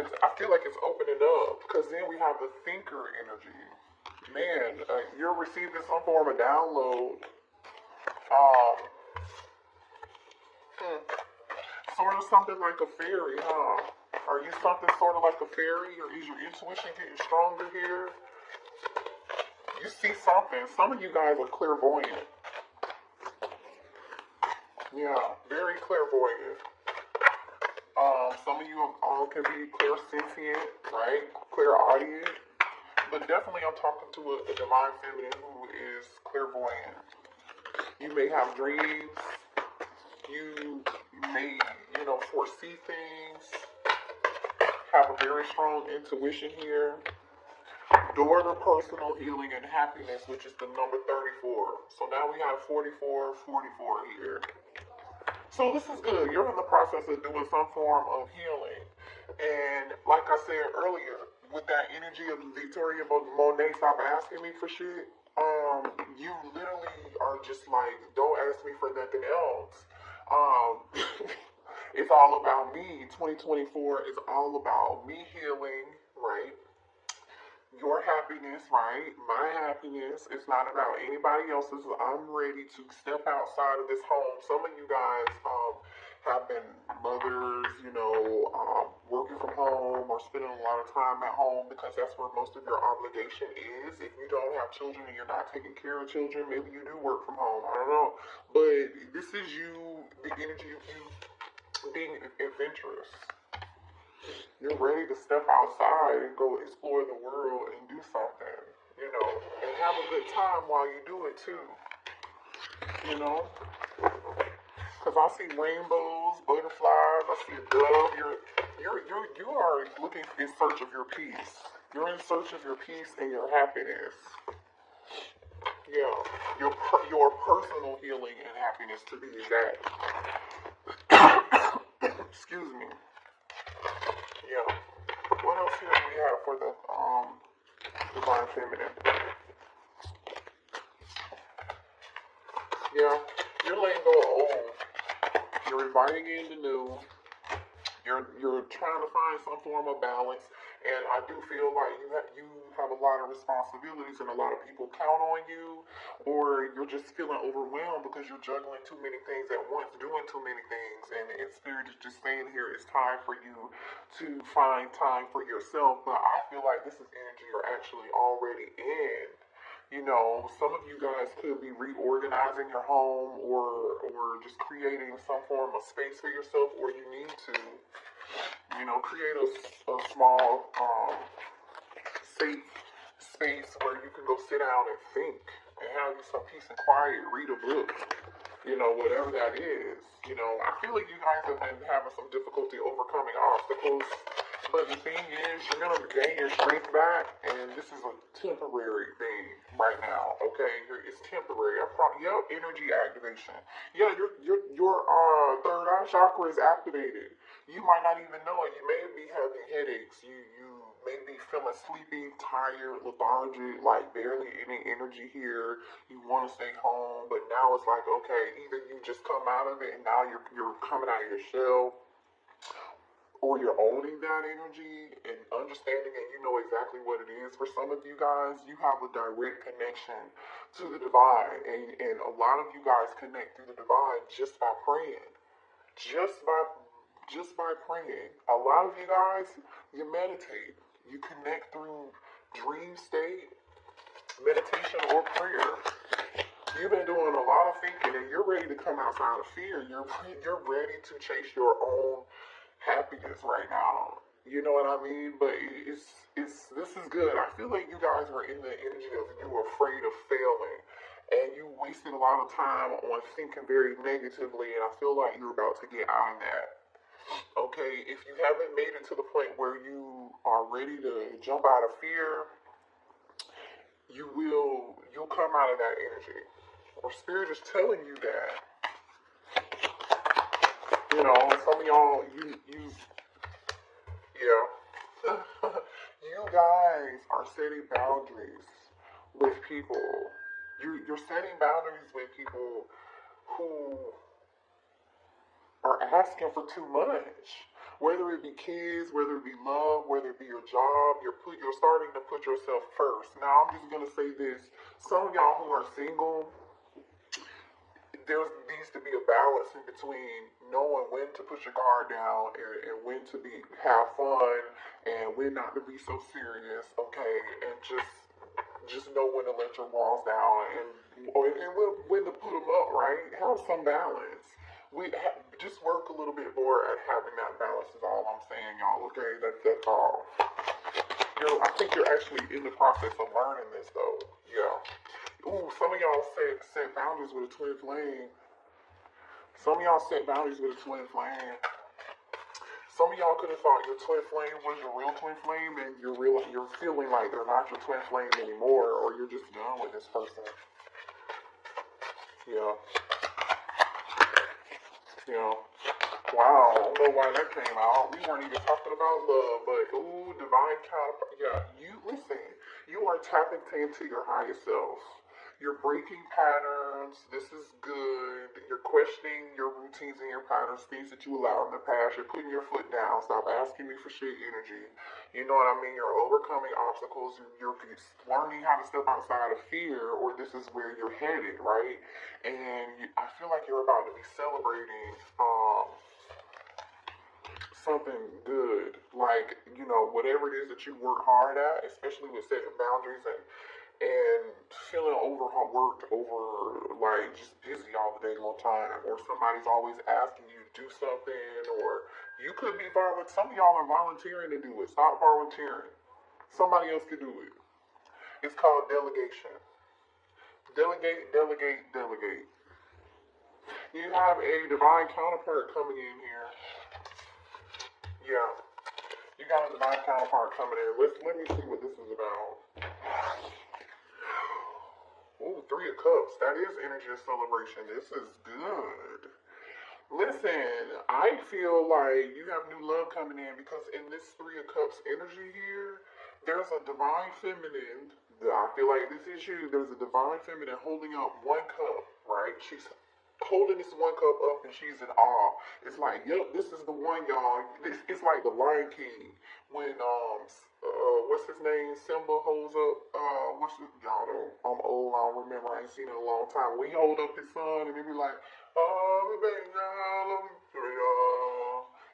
I feel like it's opening up because then we have the thinker energy. Man, you're receiving some form of download. Um, Sort of something like a fairy, huh? Are you something sort of like a fairy, or is your intuition getting stronger here? You see something. Some of you guys are clairvoyant. Yeah, very clairvoyant. Some of you all can be clairsentient, right? Clairaudient. But definitely I'm talking to a divine feminine who is clairvoyant. You may have dreams. You may, foresee things. Have a very strong intuition here. Door to personal healing and happiness, which is the number 34. So now we have 44, 44 here. So this is good. You're in the process of doing some form of healing. And like I said earlier, with that energy of Victoria Monet, stop asking me for shit. You literally are just like, don't ask me for nothing else. It's all about me. 2024 is all about me healing, right? Your happiness, right? My happiness. It's not about anybody else's. I'm ready to step outside of this home. Some of you guys have been mothers, working from home or spending a lot of time at home because that's where most of your obligation is. If you don't have children and you're not taking care of children, maybe you do work from home. I don't know. But this is you, the energy of you being adventurous. You're ready to step outside and go explore the world and do something, and have a good time while you do it too, Because I see rainbows, butterflies, I see a dove. You are looking in search of your peace. You're in search of your peace and your happiness. Yeah, your personal healing and happiness, to be exact. Excuse me. Yeah. What else here do we have for the divine feminine? Yeah, you're letting go of old. You're inviting in the new. You're trying to find some form of balance, and I do feel like you have a lot of responsibilities, and a lot of people count on you, or you're just feeling overwhelmed because you're juggling too many things at once, doing too many things, and Spirit is just saying here it's time for you to find time for yourself. But I feel like this is energy you're actually already in. Some of you guys could be reorganizing your home or just creating some form of space for yourself, or you need to, create a small, safe space where you can go sit down and think and have you some peace and quiet, read a book, whatever that is. I feel like you guys have been having some difficulty overcoming obstacles. But the thing is, you're going to gain your strength back, and this is a temporary thing right now, okay? It's temporary. Energy activation. Yeah, your third eye chakra is activated. You might not even know it. You may be having headaches. You may be feeling sleepy, tired, lethargic, like barely any energy here. You want to stay home, but now it's like, okay, either you just come out of it, and now you're coming out of your shell, or you're owning that energy and understanding and you know exactly what it is. For some of you guys, you have a direct connection to the divine, and a lot of you guys connect through the divine just by praying. Just by praying. A lot of you guys, you meditate. You connect through dream state, meditation, or prayer. You've been doing a lot of thinking, and you're ready to come outside of fear. You're ready to chase your own happiness right now. You know what I mean? But this is good. I feel like you guys are in the energy of you afraid of failing, and you wasted a lot of time on thinking very negatively, and I feel like you're about to get out of that. Okay, if you haven't made it to the point where you are ready to jump out of fear, you'll come out of that energy. Or Spirit is telling you that. Some of y'all, you guys are setting boundaries with people. You're setting boundaries with people who are asking for too much. Whether it be kids, whether it be love, whether it be your job, you're starting to put yourself first. Now, I'm just gonna say this: some of y'all who are single, there needs to be a balance in between knowing when to put your guard down and when to have fun and when not to be so serious, okay? And just know when to let your walls down and when to put them up, right? Have some balance. Just work a little bit more at having that balance is all I'm saying, y'all, okay? That's all. I think you're actually in the process of learning this, though. Yeah. Ooh, some of y'all set boundaries with a twin flame. Some of y'all set boundaries with a twin flame. Some of y'all could have thought your twin flame was your real twin flame, and you're feeling like they're not your twin flame anymore, or you're just done with this person. Yeah. Yeah. Wow, I don't know why that came out. We weren't even talking about love, but ooh, divine counterpart. Yeah, listen, you are tapping into your highest self. You're breaking patterns. This is good. You're questioning your routines and your patterns, things that you allowed in the past. You're putting your foot down. Stop asking me for shit energy. You know what I mean? You're overcoming obstacles. You're learning how to step outside of fear, or this is where you're headed, right? And I feel like you're about to be celebrating something good. Like, whatever it is that you work hard at, especially with setting boundaries and feeling overworked, like just busy all the dang on time, or somebody's always asking you to do something, or you could be some of y'all are volunteering to do it. Stop volunteering. Somebody else could do it. It's called delegation. Delegate, delegate, delegate. You have a divine counterpart coming in here. Yeah. You got a divine counterpart coming in. Let me see what this is about. Ooh, Three of Cups. That is energy of celebration. This is good. Listen, I feel like you have new love coming in because in this Three of Cups energy here, there's a divine feminine. I feel like this is you. There's a divine feminine holding up one cup, right? She's holding this one cup up and she's in awe. It's like, yep, this is the one, y'all. It's like the Lion King when what's his name? Simba holds up y'all know I'm old, I don't remember, I ain't seen it in a long time. When he hold up his son and he be like, oh baby, y'all,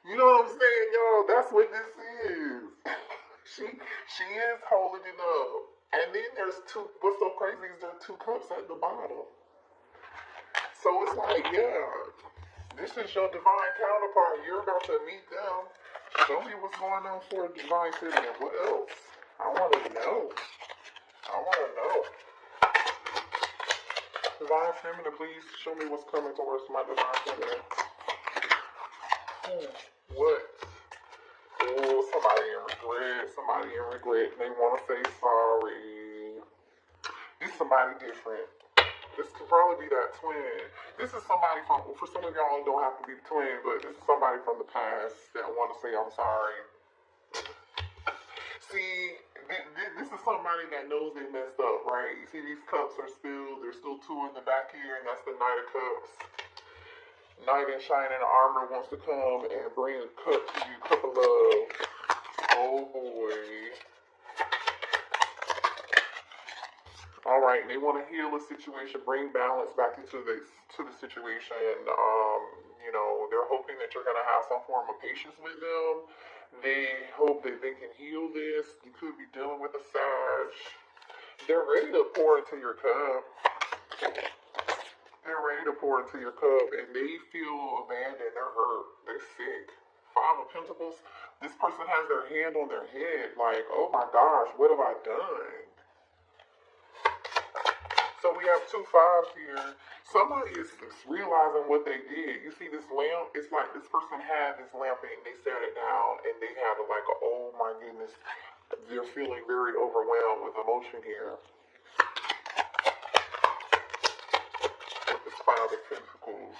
you know what I'm saying, y'all? That's what this is. she is holding it up. And then there's what's so crazy is there are two cups at the bottom. So it's like, yeah, this is your divine counterpart. You're about to meet them. Show me what's going on for a divine feminine. What else? I want to know. Divine feminine, please show me what's coming towards my divine feminine. What? Oh, somebody in regret. They want to say sorry. This is somebody different. This could probably be that twin. This is somebody for some of y'all, it don't have to be the twin, but this is somebody from the past that want to say I'm sorry. See, this is somebody that knows they messed up, right? You see these cups are spilled. There's still two in the back here, and that's the Knight of Cups. Knight in shining armor wants to come and bring a cup to you, cup of love. Oh boy. All right, they want to heal a situation, bring balance back into the situation. They're hoping that you're going to have some form of patience with them. They hope that they can heal this. You could be dealing with a Sag. They're ready to pour into your cup. And they feel abandoned. They're hurt. They're sick. Five of Pentacles. This person has their hand on their head, like, oh my gosh, what have I done? So we have 2 5s here. Somebody is realizing what they did. You see this lamp? It's like this person had this lamp and they set it down and they had oh my goodness. They're feeling very overwhelmed with emotion here. With this 5 of Pentacles.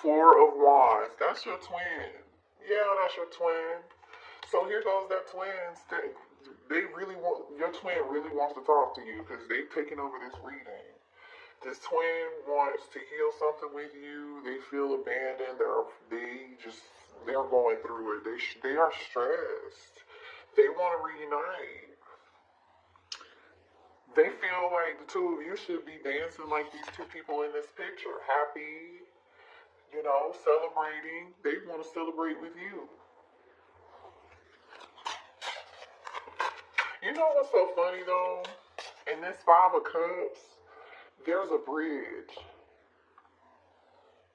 4 of Wands. That's your twin. Yeah, that's your twin. So here goes that twin. Your twin really wants to talk to you because they've taken over this reading. This twin wants to heal something with you. They feel abandoned. They're going through it. They are stressed. They want to reunite. They feel like the two of you should be dancing like these two people in this picture. Happy, celebrating. They want to celebrate with you. You know what's so funny though? In this Five of Cups, there's a bridge.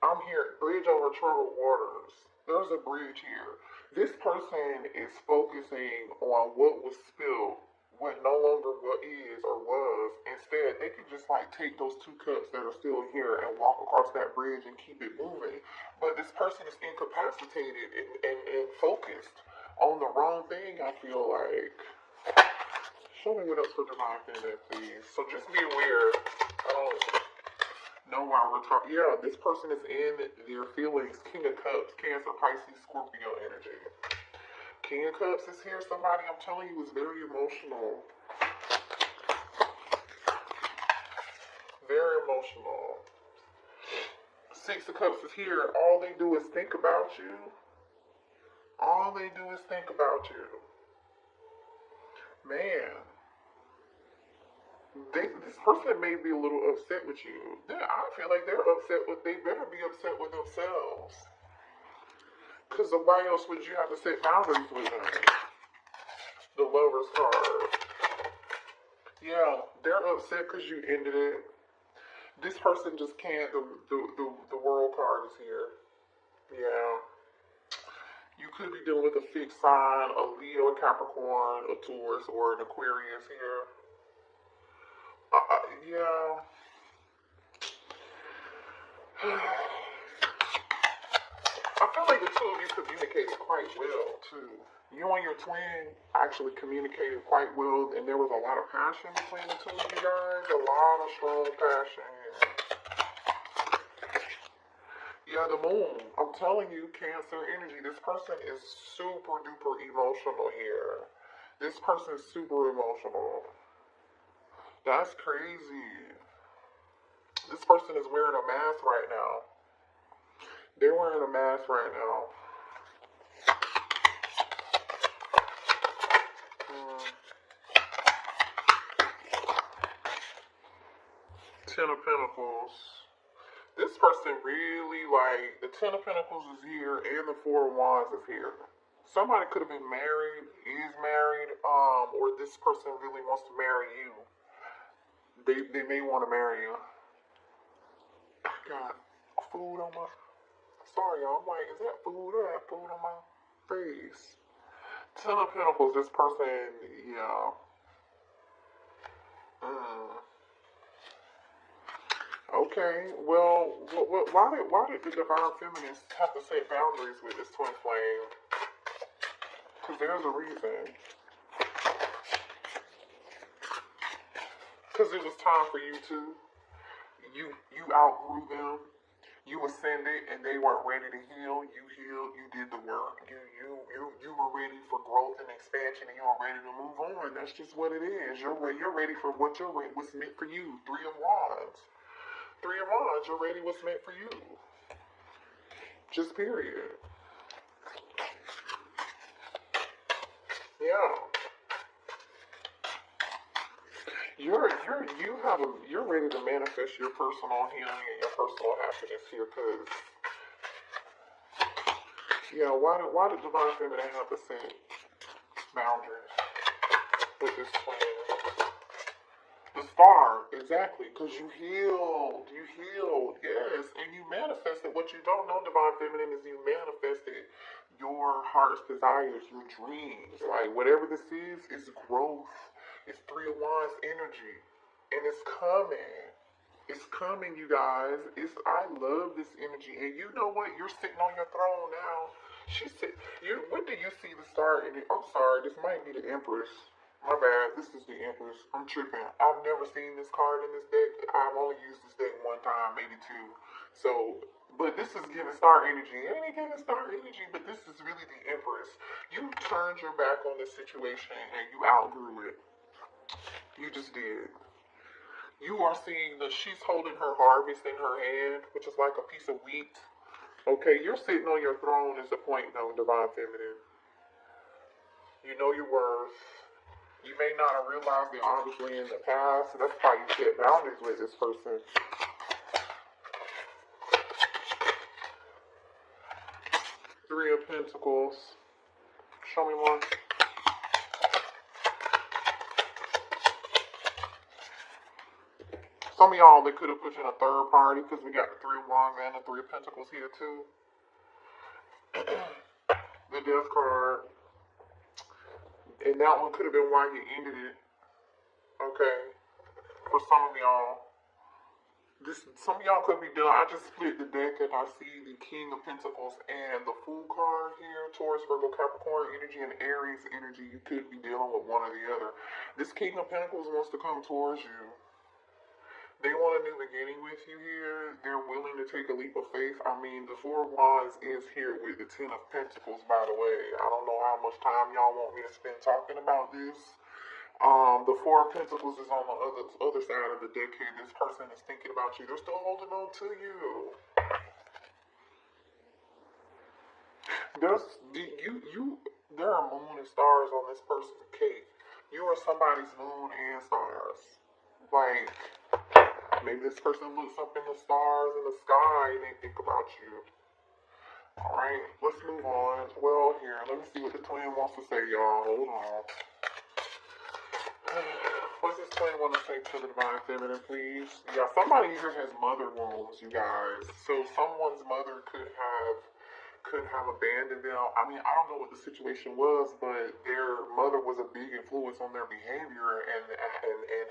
I'm here, bridge over troubled waters. There's a bridge here. This person is focusing on what was spilled, what no longer what is or was. Instead, they could just take those two cups that are still here and walk across that bridge and keep it moving. But this person is incapacitated and focused on the wrong thing, I feel like. Show me what else for divine feminine, please. So just be aware. I don't know why we're talking. Yeah, this person is in their feelings. King of Cups, Cancer, Pisces, Scorpio energy. King of Cups is here. Somebody, I'm telling you, is very emotional. Very emotional. Six of Cups is here. All they do is think about you. All they do is think about you. Man. This person may be a little upset with you. I feel like they're upset with, they better be upset with themselves. Because why else would you have to set boundaries with them? The Lover's card. Yeah, they're upset because you ended it. This person just can't, the World card is here. Yeah. You could be dealing with a fixed sign, a Leo, a Capricorn, a Taurus, or an Aquarius here. Yeah. I feel like the two of you communicated quite well, too. You and your twin actually communicated quite well, and there was a lot of passion between the two of you guys. A lot of strong passion. Yeah, the moon. I'm telling you, Cancer energy. This person is super duper emotional here. This person is super emotional. That's crazy. This person is wearing a mask right now. They're wearing a mask right now. Ten of Pentacles. This person really, the Ten of Pentacles is here and the Four of Wands is here. Somebody could have been married, is married, or this person really wants to marry you. They may want to marry you. I got food on my... Sorry, y'all. I'm like, is that food or that food on my face? Ten of Pentacles, this person, yeah. Okay, well, why did the Divine Feminist have to set boundaries with this twin flame? Because there's a reason. Because it was time for you to. You outgrew them. You ascended, and they weren't ready to heal. You healed. You did the work. You were ready for growth and expansion, and you were ready to move on. That's just what it is. You're ready for what's meant for you. Three of Wands. Three of Wands. You're ready. What's meant for you. Just period. Yeah. You're ready to manifest your personal healing and your personal happiness here, because why did Divine Feminine have to set boundaries with this twin? The Star, exactly, because you healed, yes, and you manifested. What you don't know, Divine Feminine, is you manifested your heart's desires, your dreams. Whatever this is growth. It's Three of Wands energy. And it's coming. It's coming, you guys. I love this energy. And you know what? You're sitting on your throne now. When do you see the Star in it? I'm sorry, this might be the Empress. My bad. This is the Empress. I'm tripping. I've never seen this card in this deck. I've only used this deck one time, maybe two. But this is giving Star energy. It ain't giving Star energy, but this is really the Empress. You turned your back on this situation and you outgrew it. You just did. You are seeing she's holding her harvest in her hand, which is like a piece of wheat. Okay, you're sitting on your throne is the point, though, Divine Feminine. You know your worth. You may not have realized it, obviously, in the past. So that's why you set boundaries with this person. Three of Pentacles. Show me more. Some of y'all, they could have put in a third party because we got the Three of Wands and the Three of Pentacles here too. The Death card. And that one could have been why you ended it. Okay. For some of y'all. Some of y'all could be done. I just split the deck and I see the King of Pentacles and the Fool card here. Taurus, Virgo, Capricorn energy, and Aries energy. You could be dealing with one or the other. This King of Pentacles wants to come towards you. They want a new beginning with you here. They're willing to take a leap of faith. I mean, the Four of Wands is here with the Ten of Pentacles, by the way. I don't know how much time y'all want me to spend talking about this. The Four of Pentacles is on the other side of the deck here. This person is thinking about you. They're still holding on to you. There are moon and stars on this person's cake. You are somebody's moon and stars. Like, maybe this person looks up in the stars in the sky and they think about you. Alright, let's move on. Well, here, let me see what the twin wants to say, y'all. Hold on. What does this twin want to say to the Divine Feminine, please? Yeah, somebody here has mother wounds, you guys. So someone's mother could have abandoned them. I mean, I don't know what the situation was, but their mother was a big influence on their behavior, and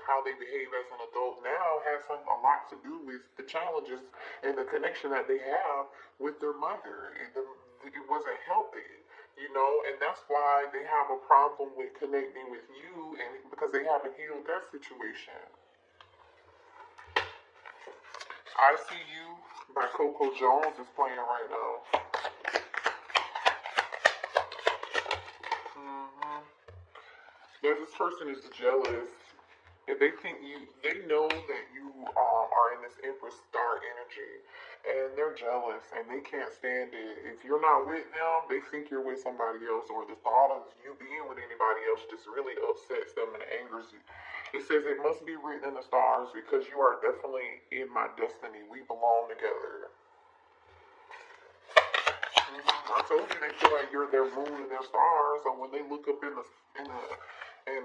how they behave as an adult now has a lot to do with the challenges and the connection that they have with their mother. It wasn't healthy, you know, and that's why they have a problem with connecting with you, and because they haven't healed that situation. I See You by Coco Jones is playing right now. This person is jealous. If they know that you are in this Empress star energy, and they're jealous, and they can't stand it. If you're not with them, they think you're with somebody else, or the thought of you being with anybody else just really upsets them and angers you. It says it must be written in the stars because you are definitely in my destiny. We belong together. I told you they feel like you're their moon and their stars, and when they look up in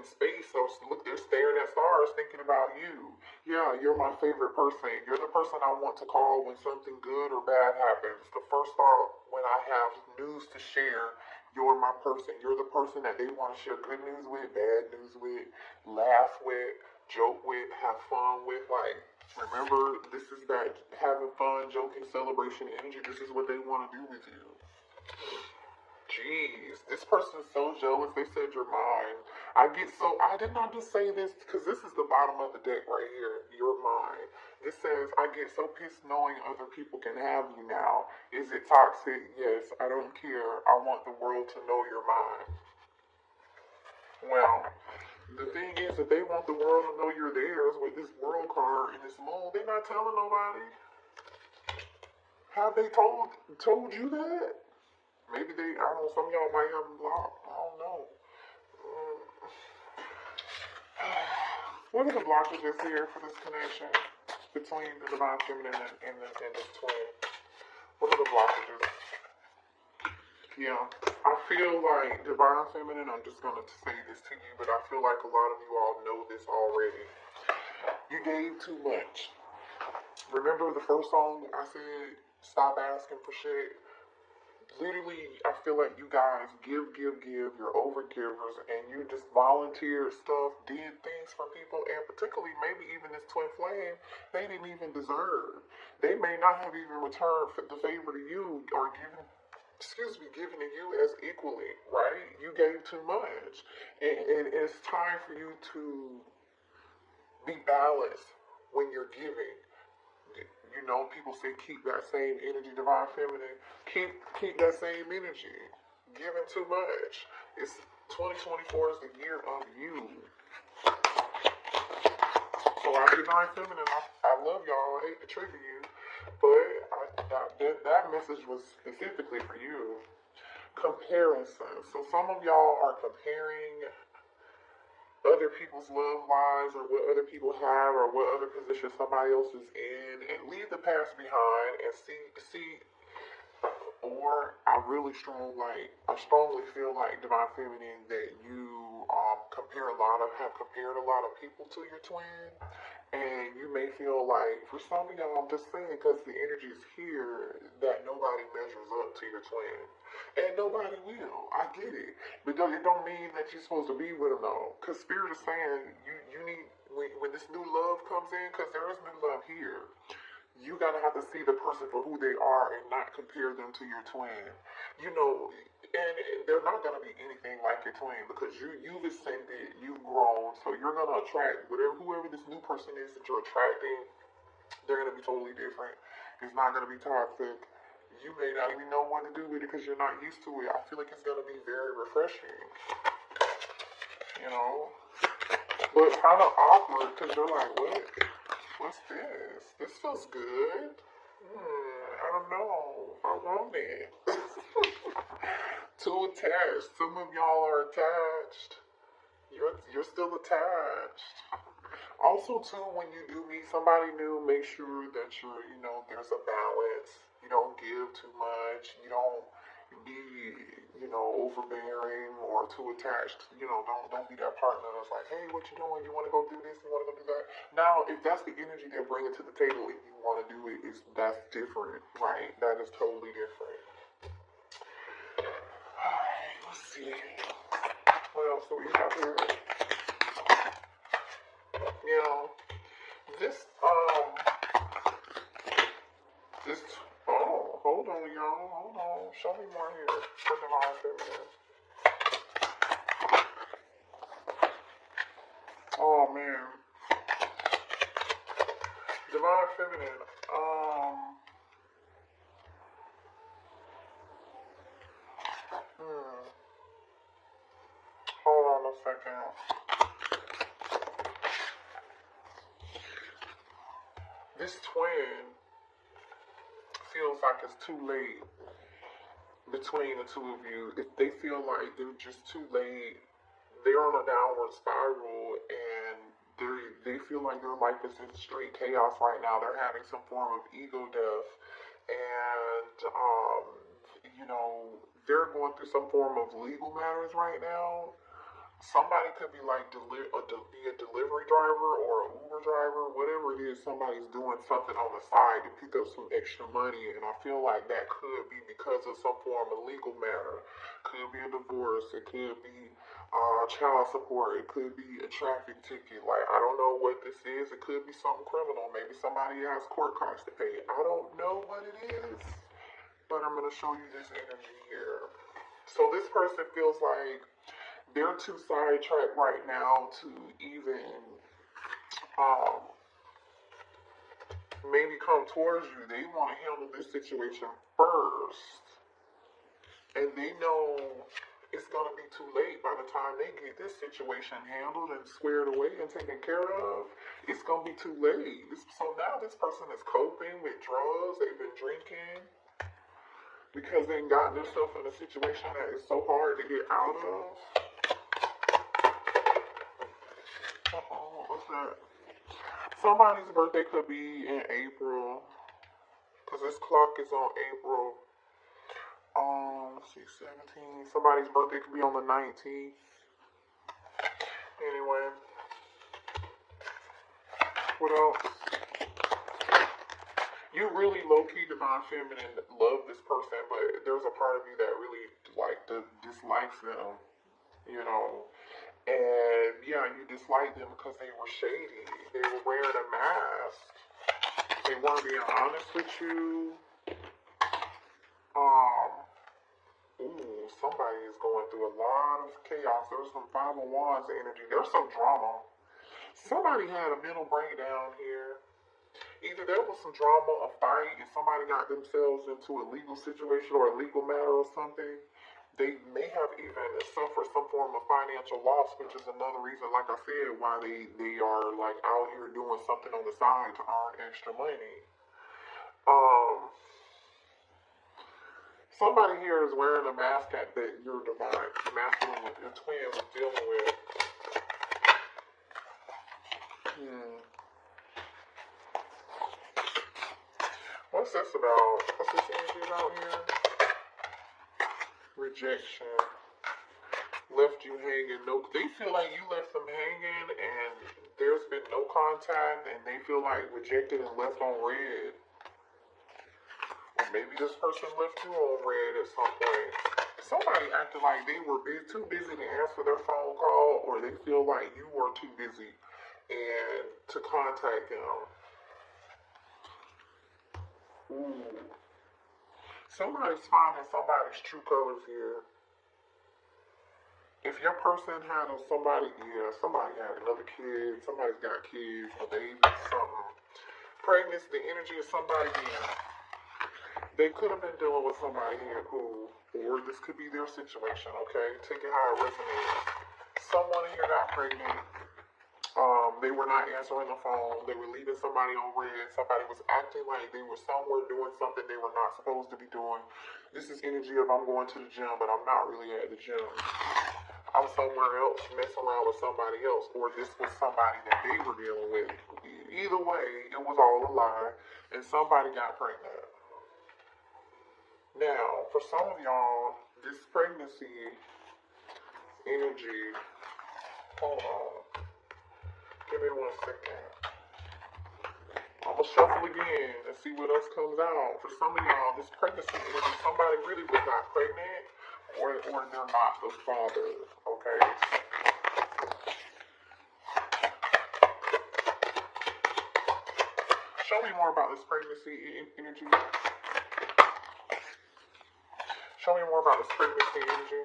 space, or they're staring at stars thinking about you. Yeah, you're my favorite person. You're the person I want to call when something good or bad happens. The first thought when I have news to share, you're my person. You're the person that they want to share good news with, bad news with, laugh with, joke with, have fun with. Like, remember, this is that having fun, joking, celebration energy. This is what they want to do with you. Jeez, this person is so jealous. They said you're mine. I did not just say this because this is the bottom of the deck right here. You're mine. This says, I get so pissed knowing other people can have you now. Is it toxic? Yes, I don't care. I want the world to know you're mine. Well, the thing is, if they want the world to know you're theirs with this world card and this moon, they're not telling nobody. Have they told you that? Maybe I don't know, some of y'all might have them blocked. I don't know. What are the blockages here for this connection between the Divine Feminine and the twin? What are the blockages? Yeah, I feel like Divine Feminine, I'm just going to say this to you, but I feel like a lot of you all know this already. You gave too much. Remember the first song I said, stop asking for shit? Literally, I feel like you guys give. You're over-givers, and you just volunteered stuff, did things for people, and particularly maybe even this twin flame, they didn't even deserve. They may not have even returned the favor to you or given to you as equally, right? You gave too much. And it's time for you to be balanced when you're giving. You know, people say keep that same energy, Divine Feminine. Keep that same energy. Giving too much. It's 2024 is the year of you. So I Divine Feminine, I love y'all. I hate to trigger you, but that message was specifically for you. Comparison. So some of y'all are comparing other people's love lives or what other people have or what other position somebody else is in, and leave the past behind and see. Or I strongly feel like Divine Feminine that you have compared a lot of people to your twin, and you may feel like, for some of y'all, I'm just saying because the energy is here, that nobody measures up to your twin, and nobody will. I get it, but it don't mean that you're supposed to be with them though, because Spirit is saying you need when this new love comes in, because there is new love here. You gotta have to see the person for who they are and not compare them to your twin. And they're not gonna be anything like your twin because you've ascended, you've grown, so you're gonna attract whoever this new person is that you're attracting. They're gonna be totally different. It's not gonna be toxic. You may not even know what to do with it because you're not used to it. I feel like it's gonna be very refreshing. But kind of awkward because you're like, what? What's this? This feels good. I don't know. I want it. Too attached. Some of y'all are attached. You're still attached. Also, too, when you do meet somebody new, make sure that there's a balance. You don't give too much. You don't be, overbearing or too attached. Don't be that partner that's like, hey, what you doing? You want to go do this? You want to go do that? Now, if that's the energy they're bringing to the table and you want to do it, that's different, right? That is totally different. Alright, let's see. What else do we have here? Hold on, y'all. Hold on. Show me more here for Divine Feminine. Oh, man. Divine Feminine. Hold on a second. This twin feels like it's too late between the two of you. If they feel like they're just too late, they're on a downward spiral and they feel like their life is in straight chaos right now. They're having some form of ego death, and they're going through some form of legal matters right now. Somebody could be like be a delivery driver or an Uber driver, whatever it is. Somebody's doing something on the side to pick up some extra money, and I feel like that could be because of some form of legal matter. Could be a divorce. It could be child support. It could be a traffic ticket. Like, I don't know what this is. It could be something criminal. Maybe somebody has court costs to pay. I don't know what it is, but I'm gonna show you this energy here. So this person feels like they're too sidetracked right now to even maybe come towards you. They want to handle this situation first. And they know it's going to be too late by the time they get this situation handled and squared away and taken care of. It's going to be too late. So now this person is coping with drugs. They've been drinking because they've gotten themselves in a situation that is so hard to get out of. What's that? Somebody's birthday could be in April, because this clock is on April. Let's see, 17. Somebody's birthday could be on the 19th. Anyway, what else? You really low-key Divine Feminine love this person, but there's a part of you that really dislikes them, And yeah, you dislike them because they were shady. They were wearing a mask. They weren't being honest with you. Somebody is going through a lot of chaos. There's some 5 of Wands energy. There's some drama. Somebody had a mental breakdown here. Either there was some drama, a fight, and somebody got themselves into a legal situation or a legal matter or something, They may have even suffered some form of financial loss, which is another reason, like I said, why they are like out here doing something on the side to earn extra money. Somebody here is wearing a mask that your divine masculine with your twin was dealing with. What's this about? What's this energy about here? Rejection. Left you hanging. No, they feel like you left them hanging and there's been no contact and they feel like rejected and left on red. Or maybe this person left you on red at some point. Somebody acted like they were too busy to answer their phone call, or they feel like you were too busy and to contact them. Ooh. Somebody's finding somebody's true colors here. If your person had somebody had another kid, somebody's got kids, a baby, something. Pregnancy, the energy of somebody here. They could have been dealing with somebody here who, or this could be their situation, okay? Take it how it resonates. Someone here got pregnant. They were not answering the phone. They were leaving somebody on red. Somebody was acting like they were somewhere doing something they were not supposed to be doing. This is energy of I'm going to the gym, but I'm not really at the gym. I'm somewhere else messing around with somebody else, or this was somebody that they were dealing with. Either way, it was all a lie, and somebody got pregnant. Now, for some of y'all, this pregnancy energy, hold on. Give me 1 second. I'm going to shuffle again and see what else comes out. For some of y'all, this pregnancy energy, somebody really was not pregnant or they're not the father, okay? Show me more about this pregnancy energy. Show me more about this pregnancy energy.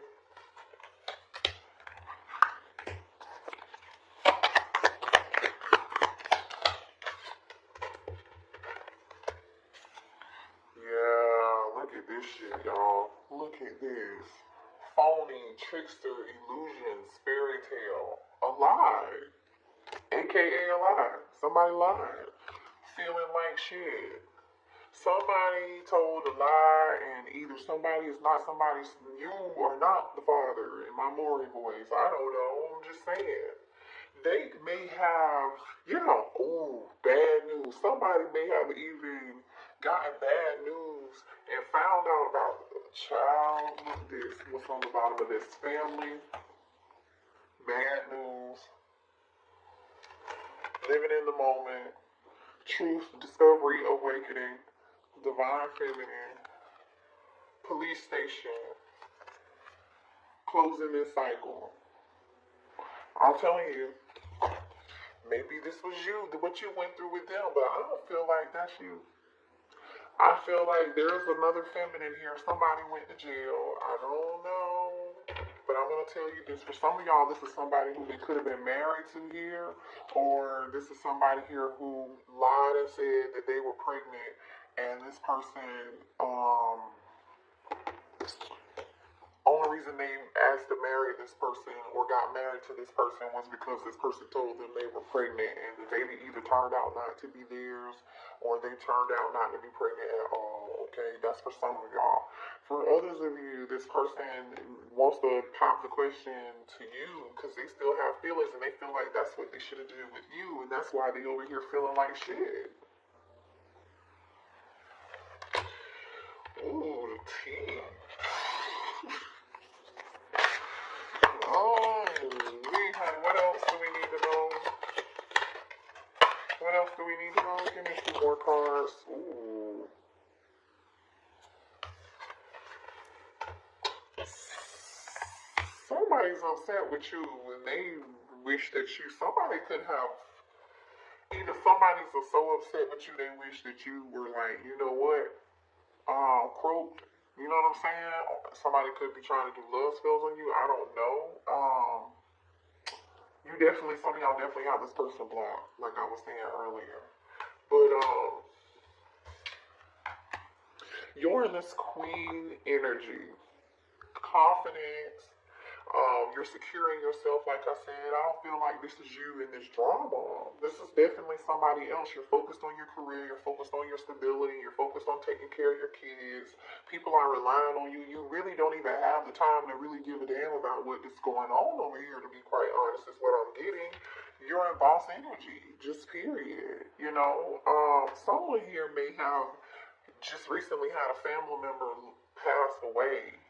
This shit, y'all. Look at this. Phony, trickster, illusion, fairy tale. A lie. AKA a lie. Somebody lied. Feeling like shit. Somebody told a lie and either somebody is not somebody's, you are not the father in my Maury voice. I don't know. I'm just saying. They may have, bad news. Somebody may have even gotten bad news and found out about the child. Look at this. What's on the bottom of this? Family. Bad news. Living in the moment. Truth, discovery, awakening. Divine feminine. Police station. Closing this cycle. I'm telling you. Maybe this was you, what you went through with them, but I don't feel like that's you. I feel like there's another feminine here. Somebody went to jail. I don't know. But I'm going to tell you this. For some of y'all, this is somebody who they could have been married to here. Or this is somebody here who lied and said that they were pregnant. And this person, only reason they asked to marry this person or got married to this person was because this person told them they were pregnant and the baby either turned out not to be theirs or they turned out not to be pregnant at all, okay? That's for some of y'all. For others of you, this person wants to pop the question to you because they still have feelings and they feel like that's what they should have done with you and that's why they over here feeling like shit. Ooh, the tea. What else do we need to know? What else do we need to know? Give me a few more cards. Ooh. Somebody's upset with you and they wish that somebody could have, either somebody's so upset with you they wish that you were like, you know what, croaked. You know what I'm saying? Somebody could be trying to do love spells on you. I don't know. Some of y'all definitely have this person blocked, like I was saying earlier. But, you're in this queen energy. confidence. You're securing yourself, like I said. I don't feel like this is you in this drama. This is definitely somebody else. You're focused on your career. You're focused on your stability. You're focused on taking care of your kids. People are relying on you. You really don't even have the time to really give a damn about what is going on over here, to be quite honest, is what I'm getting. You're in boss energy, just period. You know, someone here may have just recently had a family member pass away.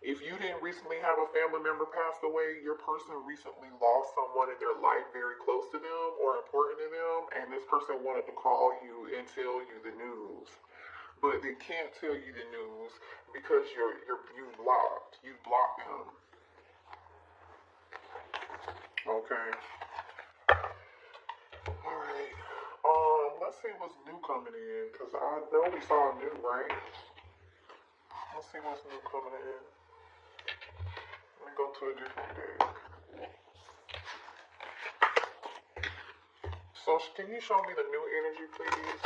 If you didn't recently have a family member pass away, your person recently lost someone in their life very close to them or important to them, and this person wanted to call you and tell you the news. But they can't tell you the news because you blocked. You blocked them. Okay. Alright. Let's see what's new coming in, because I know we saw new, right? Let's see what's new coming in. Let me go to a different deck. So, can you show me the new energy, please?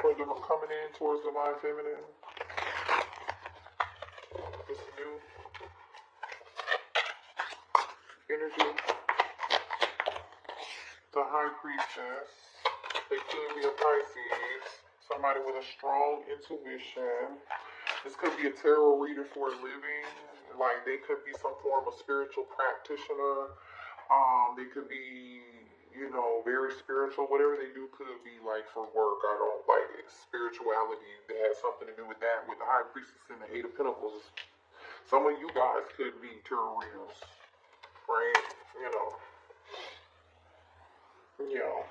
For the coming in towards Divine Feminine. This new energy. The High Priestess. It could be a Pisces. Somebody with a strong intuition. This could be a tarot reader for a living. Like, they could be some form of spiritual practitioner. They could be, you know, very spiritual. Whatever they do could be, like, for work. I don't like it. Spirituality that has something to do with that. With the High Priestess and the Eight of Pentacles. Some of you guys could be tarot readers. Right? You know. Yeah.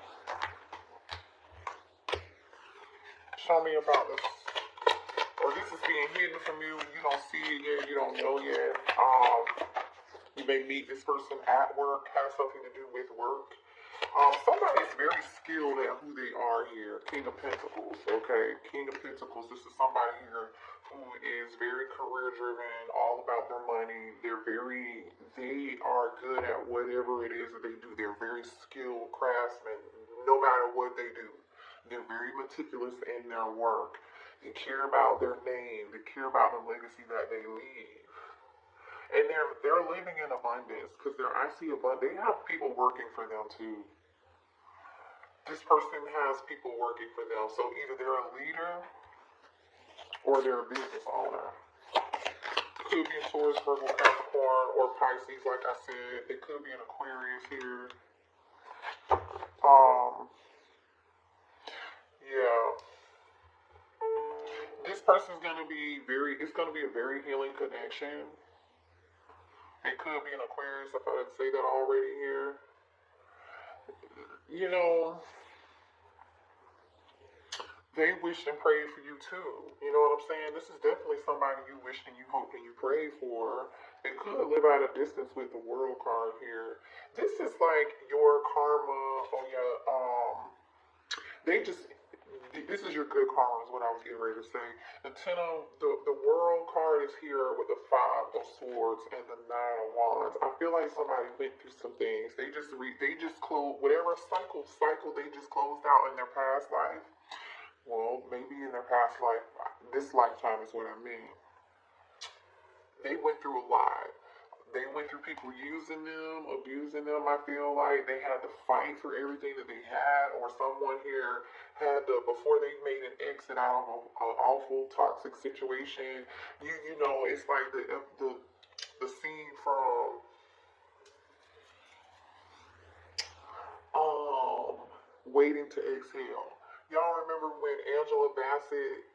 Show me about this. Or this is being hidden from you. You don't see it yet. You don't know yet. You may meet this person at work. Has something to do with work. Somebody's very skilled at who they are here. King of Pentacles. Okay. King of Pentacles. This is somebody here who is very career driven. All about their money. They are good at whatever it is that they do. They're very skilled craftsmen. No matter what they do. They're very meticulous in their work. They care about their name. They care about the legacy that they leave. And they're living in abundance because I see abundance. They have people working for them too. This person has people working for them. So either they're a leader or they're a business owner. Could be a Taurus, Virgo, Capricorn, or Pisces, like I said. It could be an Aquarius here. Yeah. This person's going to be it's going to be a very healing connection. It could be an Aquarius, if I didn't say that already here. You know, they wished and prayed for you too. You know what I'm saying? This is definitely somebody you wished and you hoped and you prayed for. They could live at a distance with the World card here. This is like your karma or your, this is your good karma is what I was getting ready to say. The World card is here with the Five of Swords and the Nine of Wands. I feel like somebody went through some things. They just closed whatever cycle they just closed out in their past life. Well, maybe in their past life, this lifetime is what I mean. They went through a lot. They went through people using them, abusing them. I feel like they had to fight for everything that they had, or someone here had to, before they made an exit out of an awful, toxic situation. You know, it's like the scene from Waiting to Exhale. Y'all remember when Angela Bassett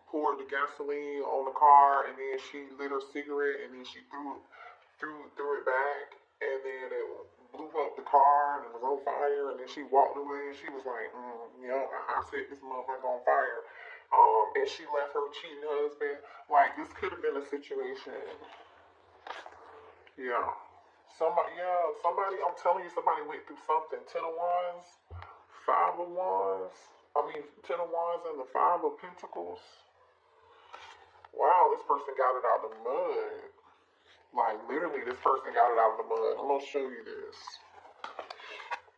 poured the gasoline on the car, and then she lit her cigarette, and then she threw it back, and then it blew up the car, and it was on fire, and then she walked away, and she was like, I set this motherfucker on fire. And she left her cheating husband. Like, this could have been a situation. Yeah. Somebody, I'm telling you, somebody went through something. 10 of Wands, 5 of Wands. 10 of Wands and the 5 of Pentacles. Wow, this person got it out of the mud. Like, literally, this person got it out of the mud. I'm going to show you this.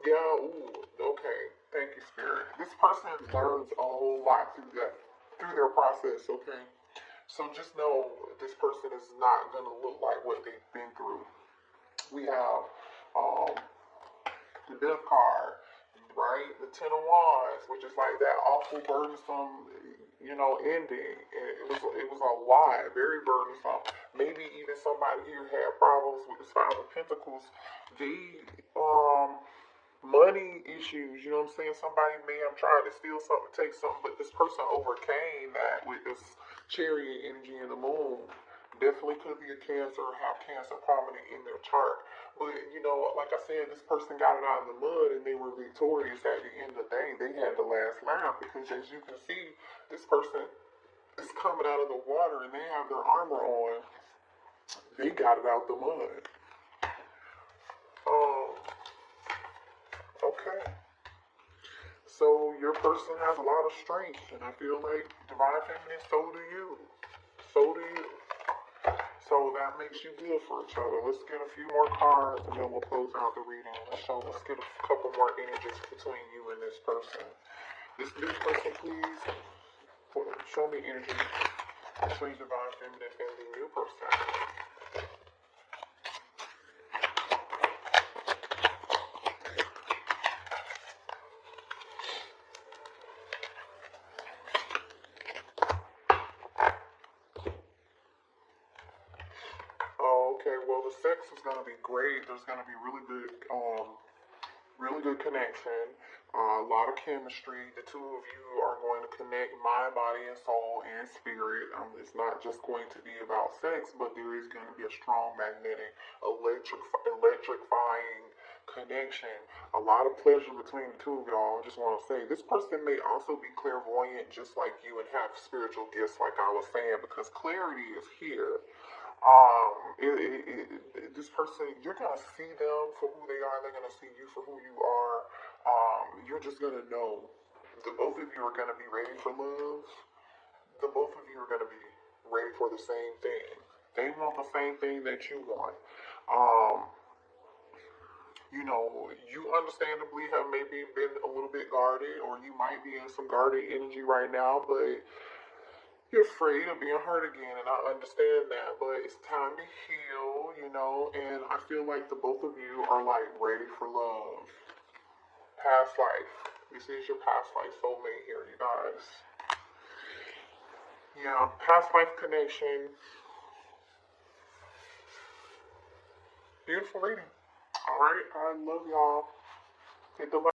Yeah, ooh, okay. Thank you, Spirit. This person learns a whole lot through through their process, okay? So just know this person is not going to look like what they've been through. We have the death card, right? The Ten of Wands, which is like that awful, burdensome, ending. It was a lot, very burdensome. Maybe even somebody here had problems with the Five of Pentacles. Money issues, you know what I'm saying? Somebody may have tried to steal something, take something, but this person overcame that with this chariot energy in the moon. Definitely could be a Cancer or have Cancer prominent in their chart. But, like I said, this person got it out of the mud and they were victorious at the end of the day. They had the last laugh because, as you can see, this person is coming out of the water and they have their armor on. They got it out the mud. Okay. So your person has a lot of strength, and I feel like Divine Feminine, so do you. So do you. So that makes you good for each other. Let's get a few more cards, and then we'll close out the reading. Let's get a couple more energies between you and this person. This new person, please, show me energy between Divine Feminine and the new person. Okay, well, the sex is going to be great. There's going to be really good connection, a lot of chemistry. The two of you are going to connect mind, body, and soul and spirit. It's not just going to be about sex, but there is going to be a strong magnetic, electrifying connection. A lot of pleasure between the two of y'all. I just want to say, this person may also be clairvoyant just like you and have spiritual gifts like I was saying, because clarity is here. This person, you're going to see them for who they are. They're going to see you for who you are. You're just going to know. The both of you are going to be ready for love. The both of you are going to be ready for the same thing. They want the same thing that you want. You understandably have maybe been a little bit guarded, or you might be in some guarded energy right now, but you're afraid of being hurt again, and I understand that, but it's time to heal, and I feel like the both of you are, like, ready for love. Past life. This is your past life soulmate here, you guys. Yeah, past life connection. Beautiful reading. Alright, I love y'all. Hit the like.